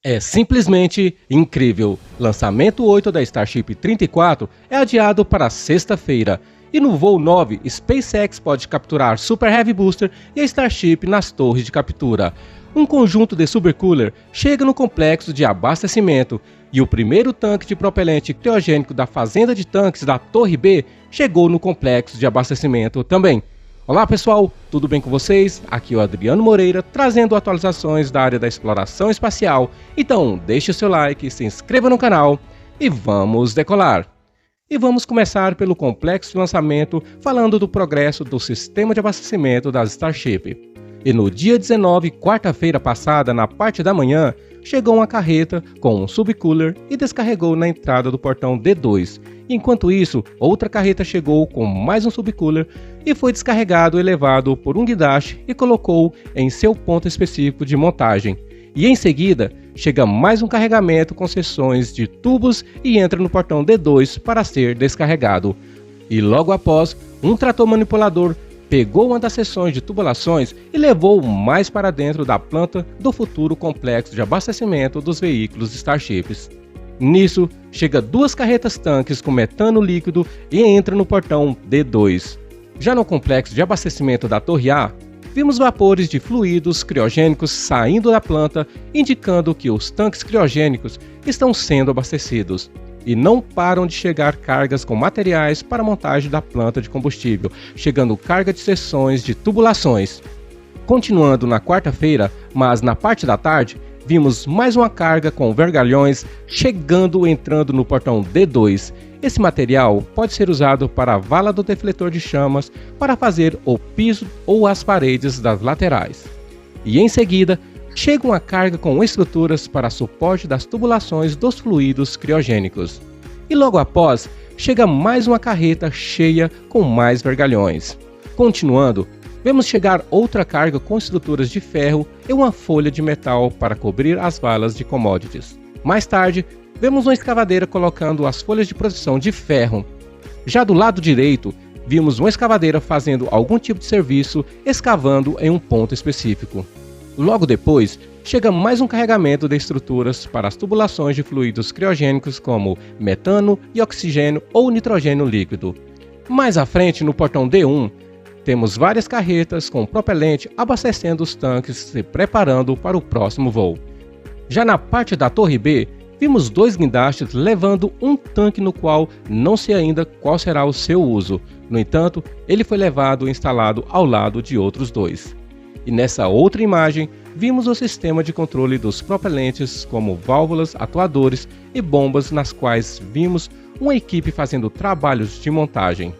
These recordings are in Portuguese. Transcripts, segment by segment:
É simplesmente incrível. Lançamento 8 da Starship 34 é adiado para sexta-feira. E no voo 9, SpaceX pode capturar Super Heavy Booster e a Starship nas torres de captura. Um conjunto de supercooler chega no complexo de abastecimento e o primeiro tanque de propelente criogênico da fazenda de tanques da Torre B chegou no complexo de abastecimento também. Olá pessoal, tudo bem com vocês? Aqui é o Adriano Moreira trazendo atualizações da área da exploração espacial. Então deixe o seu like, se inscreva no canal e vamos decolar! E vamos começar pelo complexo de lançamento falando do progresso do sistema de abastecimento das Starship. E no dia 19, quarta-feira passada, na parte da manhã, chegou uma carreta com um subcooler e descarregou na entrada do portão D2. Enquanto isso, outra carreta chegou com mais um subcooler e foi descarregado e levado por um guindaste e colocou em seu ponto específico de montagem. E em seguida, chega mais um carregamento com seções de tubos e entra no portão D2 para ser descarregado. E logo após, um trator manipulador pegou uma das seções de tubulações e levou mais para dentro da planta do futuro complexo de abastecimento dos veículos Starships. Nisso, chega duas carretas-tanques com metano líquido e entra no portão D2. Já no complexo de abastecimento da Torre A, vimos vapores de fluidos criogênicos saindo da planta, indicando que os tanques criogênicos estão sendo abastecidos. E não param de chegar cargas com materiais para a montagem da planta de combustível, chegando carga de seções de tubulações. Continuando na quarta-feira, mas na parte da tarde, vimos mais uma carga com vergalhões entrando no portão D2. Esse material pode ser usado para a vala do defletor de chamas para fazer o piso ou as paredes das laterais. E em seguida, chega uma carga com estruturas para suporte das tubulações dos fluidos criogênicos. E logo após, chega mais uma carreta cheia com mais vergalhões. Continuando, vemos chegar outra carga com estruturas de ferro e uma folha de metal para cobrir as valas de commodities. Mais tarde, vemos uma escavadeira colocando as folhas de proteção de ferro. Já do lado direito, vimos uma escavadeira fazendo algum tipo de serviço escavando em um ponto específico. Logo depois, chega mais um carregamento de estruturas para as tubulações de fluidos criogênicos como metano e oxigênio ou nitrogênio líquido. Mais à frente, no portão D1, temos várias carretas com propelente abastecendo os tanques se preparando para o próximo voo. Já na parte da Torre B, vimos dois guindastes levando um tanque no qual não sei ainda qual será o seu uso. No entanto, ele foi levado e instalado ao lado de outros dois. E nessa outra imagem, vimos o sistema de controle dos propelentes como válvulas, atuadores e bombas nas quais vimos uma equipe fazendo trabalhos de montagem.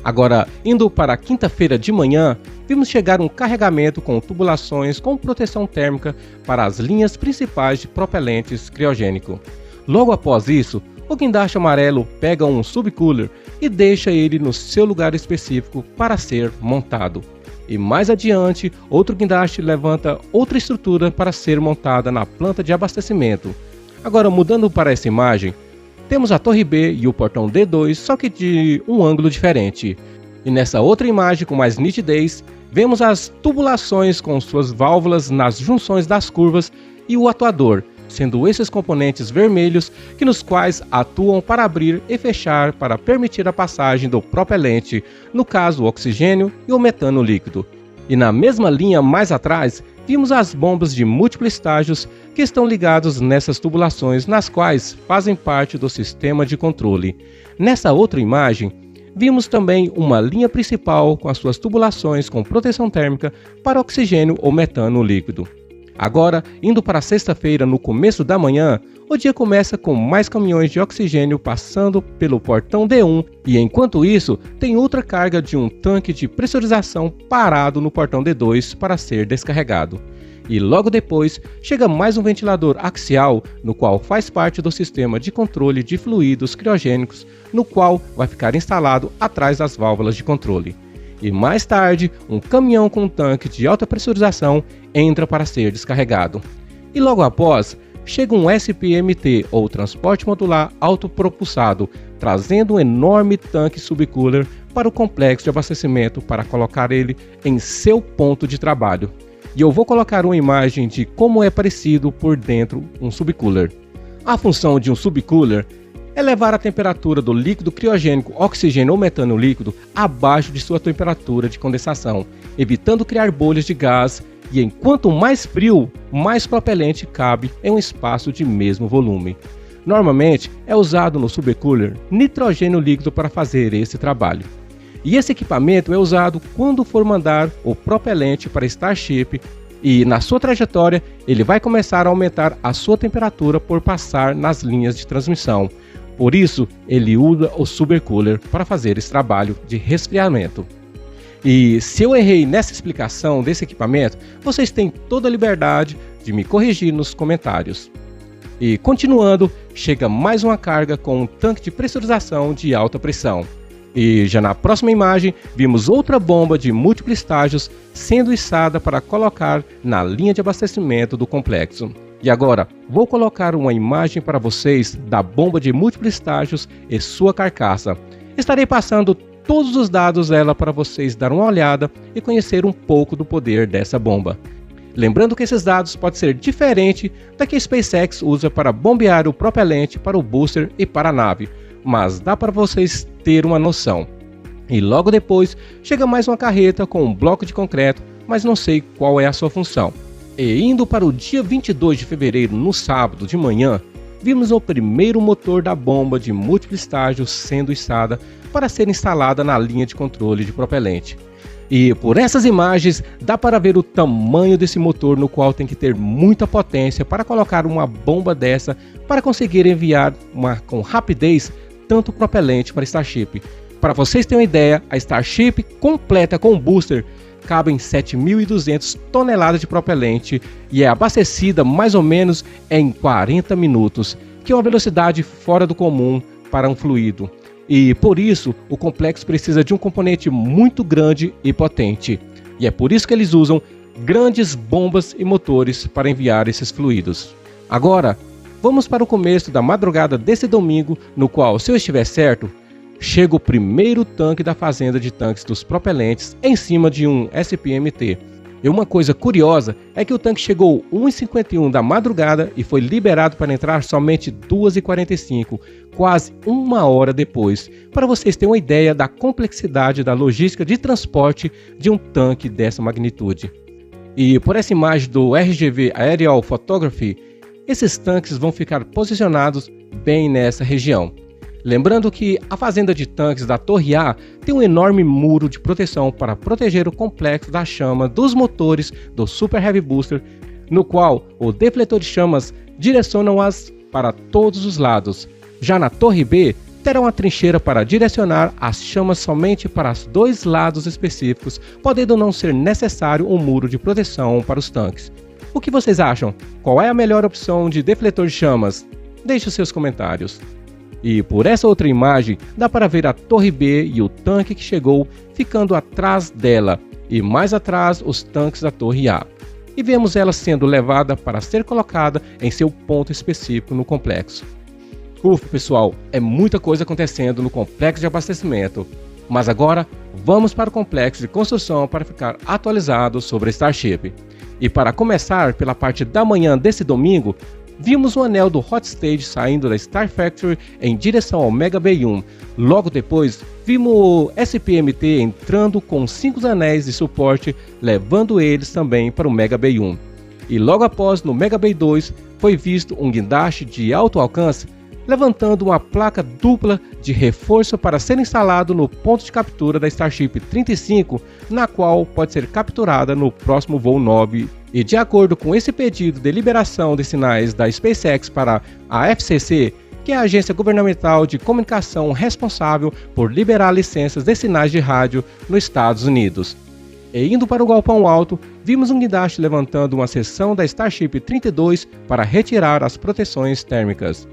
Agora, indo para a quinta-feira de manhã, vimos chegar um carregamento com tubulações com proteção térmica para as linhas principais de propelentes criogênico. Logo após isso, o guindaste amarelo pega um subcooler e deixa ele no seu lugar específico para ser montado. E mais adiante, outro guindaste levanta outra estrutura para ser montada na planta de abastecimento. Agora, mudando para essa imagem, temos a Torre B e o portão D2, só que de um ângulo diferente. E nessa outra imagem com mais nitidez, vemos as tubulações com suas válvulas nas junções das curvas e o atuador, sendo esses componentes vermelhos que nos quais atuam para abrir e fechar para permitir a passagem do propelente, no caso o oxigênio e o metano líquido. E na mesma linha mais atrás, vimos as bombas de múltiplos estágios que estão ligados nessas tubulações nas quais fazem parte do sistema de controle. Nessa outra imagem, vimos também uma linha principal com as suas tubulações com proteção térmica para oxigênio ou metano líquido. Agora, indo para sexta-feira no começo da manhã, o dia começa com mais caminhões de oxigênio passando pelo portão D1 e enquanto isso, tem outra carga de um tanque de pressurização parado no portão D2 para ser descarregado. E logo depois, chega mais um ventilador axial, no qual faz parte do sistema de controle de fluidos criogênicos, no qual vai ficar instalado atrás das válvulas de controle. E mais tarde, um caminhão com um tanque de alta pressurização entra para ser descarregado. E logo após, chega um SPMT ou transporte modular autopropulsado, trazendo um enorme tanque subcooler para o complexo de abastecimento para colocar ele em seu ponto de trabalho. e eu vou colocar uma imagem de como é parecido por dentro um subcooler. A função de um subcooler é levar a temperatura do líquido criogênico, oxigênio ou metano líquido abaixo de sua temperatura de condensação, evitando criar bolhas de gás, e enquanto mais frio, mais propelente cabe em um espaço de mesmo volume. Normalmente é usado no subcooler nitrogênio líquido para fazer esse trabalho. E esse equipamento é usado quando for mandar o propelente para Starship e na sua trajetória ele vai começar a aumentar a sua temperatura por passar nas linhas de transmissão. Por isso, ele usa o supercooler para fazer esse trabalho de resfriamento. E se eu errei nessa explicação desse equipamento, vocês têm toda a liberdade de me corrigir nos comentários. E continuando, chega mais uma carga com um tanque de pressurização de alta pressão. E já na próxima imagem, vimos outra bomba de múltiplos estágios sendo içada para colocar na linha de abastecimento do complexo. E agora, vou colocar uma imagem para vocês da bomba de múltiplos estágios e sua carcaça. Estarei passando todos os dados dela para vocês dar uma olhada e conhecer um pouco do poder dessa bomba. Lembrando que esses dados podem ser diferentes da que a SpaceX usa para bombear o propelente para o booster e para a nave, mas dá para vocês ter uma noção. E logo depois chega mais uma carreta com um bloco de concreto, mas não sei qual é a sua função. E indo para o dia 22 de fevereiro, no sábado de manhã, vimos o primeiro motor da bomba de múltiplos estágios sendo içada para ser instalada na linha de controle de propelente. E por essas imagens dá para ver o tamanho desse motor, no qual tem que ter muita potência para colocar uma bomba dessa para conseguir enviar com rapidez tanto propelente para Starship. Para vocês terem uma ideia, a Starship completa com booster cabe em 7.200 toneladas de propelente e é abastecida mais ou menos em 40 minutos, que é uma velocidade fora do comum para um fluido. E por isso o complexo precisa de um componente muito grande e potente. E é por isso que eles usam grandes bombas e motores para enviar esses fluidos. Agora, vamos para o começo da madrugada desse domingo, no qual, se eu estiver certo, chega o primeiro tanque da fazenda de tanques dos propelentes em cima de um SPMT. E uma coisa curiosa é que o tanque chegou 1h51 da madrugada e foi liberado para entrar somente 2h45, quase uma hora depois, para vocês terem uma ideia da complexidade da logística de transporte de um tanque dessa magnitude. E por essa imagem do RGV Aerial Photography, esses tanques vão ficar posicionados bem nessa região. Lembrando que a fazenda de tanques da Torre A tem um enorme muro de proteção para proteger o complexo da chama dos motores do Super Heavy Booster, no qual o defletor de chamas direcionam-as para todos os lados. Já na Torre B, terá uma trincheira para direcionar as chamas somente para os dois lados específicos, podendo não ser necessário um muro de proteção para os tanques. O que vocês acham? Qual é a melhor opção de defletor de chamas? Deixe os seus comentários. E por essa outra imagem dá para ver a Torre B e o tanque que chegou ficando atrás dela e mais atrás os tanques da Torre A. E vemos ela sendo levada para ser colocada em seu ponto específico no complexo. Ufa, pessoal, é muita coisa acontecendo no complexo de abastecimento. Mas agora vamos para o complexo de construção para ficar atualizado sobre a Starship. E para começar pela parte da manhã desse domingo, vimos o anel do Hot Stage saindo da Star Factory em direção ao Mega Bay 1. Logo depois, vimos o SPMT entrando com 5 anéis de suporte, levando eles também para o Mega Bay 1. E logo após, no Mega Bay 2, foi visto um guindaste de alto alcance, levantando uma placa dupla de reforço para ser instalado no ponto de captura da Starship 35, na qual pode ser capturada no próximo voo 9. E de acordo com esse pedido de liberação de sinais da SpaceX para a FCC, que é a agência governamental de comunicação responsável por liberar licenças de sinais de rádio nos Estados Unidos. E indo para o galpão alto, vimos um guindaste levantando uma seção da Starship 32 para retirar as proteções térmicas.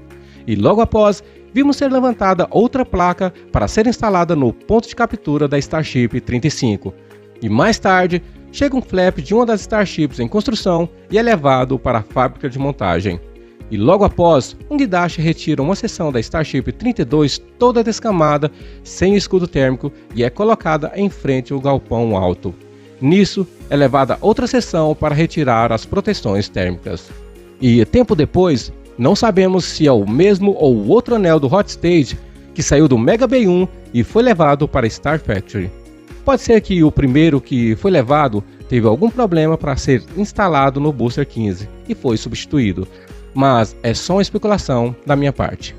E logo após, vimos ser levantada outra placa para ser instalada no ponto de captura da Starship 35. E mais tarde, chega um flap de uma das Starships em construção e é levado para a fábrica de montagem. E logo após, um guindaste retira uma seção da Starship 32 toda descamada, sem escudo térmico, e é colocada em frente ao galpão alto. Nisso, é levada outra seção para retirar as proteções térmicas. E tempo depois, não sabemos se é o mesmo ou outro anel do Hot Stage que saiu do Mega B1 e foi levado para Star Factory. Pode ser que o primeiro que foi levado teve algum problema para ser instalado no Booster 15 e foi substituído, mas é só uma especulação da minha parte.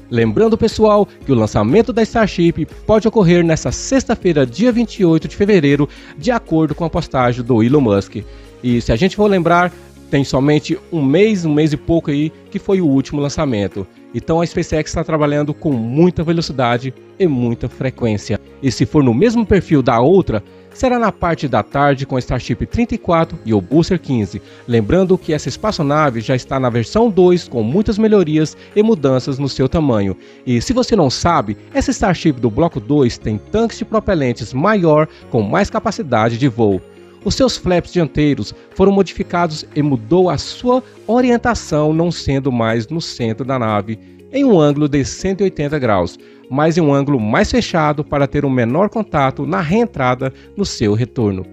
Lembrando, pessoal, que o lançamento da Starship pode ocorrer nesta sexta-feira, dia 28 de fevereiro, de acordo com a postagem do Elon Musk. E se a gente for lembrar, tem somente um mês e pouco aí que foi o último lançamento. Então a SpaceX está trabalhando com muita velocidade e muita frequência. E se for no mesmo perfil da outra, será na parte da tarde com a Starship 34 e o Booster 15. Lembrando que essa espaçonave já está na versão 2 com muitas melhorias e mudanças no seu tamanho. E se você não sabe, essa Starship do Bloco 2 tem tanques de propelentes maior com mais capacidade de voo. Os seus flaps dianteiros foram modificados e mudou a sua orientação, não sendo mais no centro da nave, em um ângulo de 180 graus, mas em um ângulo mais fechado para ter um menor contato na reentrada no seu retorno.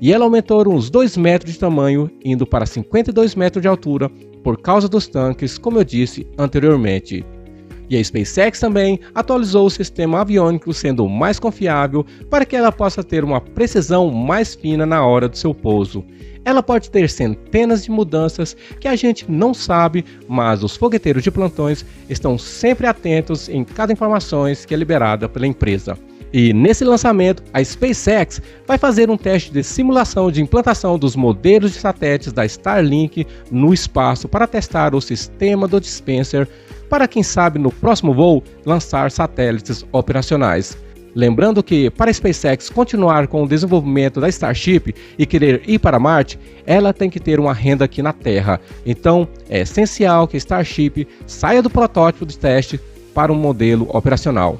E ela aumentou uns 2 metros de tamanho, indo para 52 metros de altura, por causa dos tanques, como eu disse anteriormente. E a SpaceX também atualizou o sistema aviônico, sendo mais confiável para que ela possa ter uma precisão mais fina na hora do seu pouso. Ela pode ter centenas de mudanças que a gente não sabe, mas os fogueteiros de plantões estão sempre atentos em cada informação que é liberada pela empresa. E nesse lançamento, a SpaceX vai fazer um teste de simulação de implantação dos modelos de satélites da Starlink no espaço para testar o sistema do dispenser para, quem sabe, no próximo voo lançar satélites operacionais. Lembrando que, para a SpaceX continuar com o desenvolvimento da Starship e querer ir para Marte, ela tem que ter uma renda aqui na Terra. Então, é essencial que a Starship saia do protótipo de teste para um modelo operacional.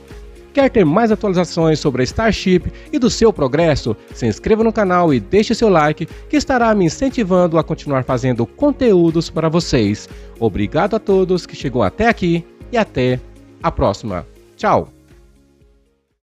Quer ter mais atualizações sobre a Starship e do seu progresso? Se inscreva no canal e deixe seu like, que estará me incentivando a continuar fazendo conteúdos para vocês. Obrigado a todos que chegou até aqui e até a próxima. Tchau!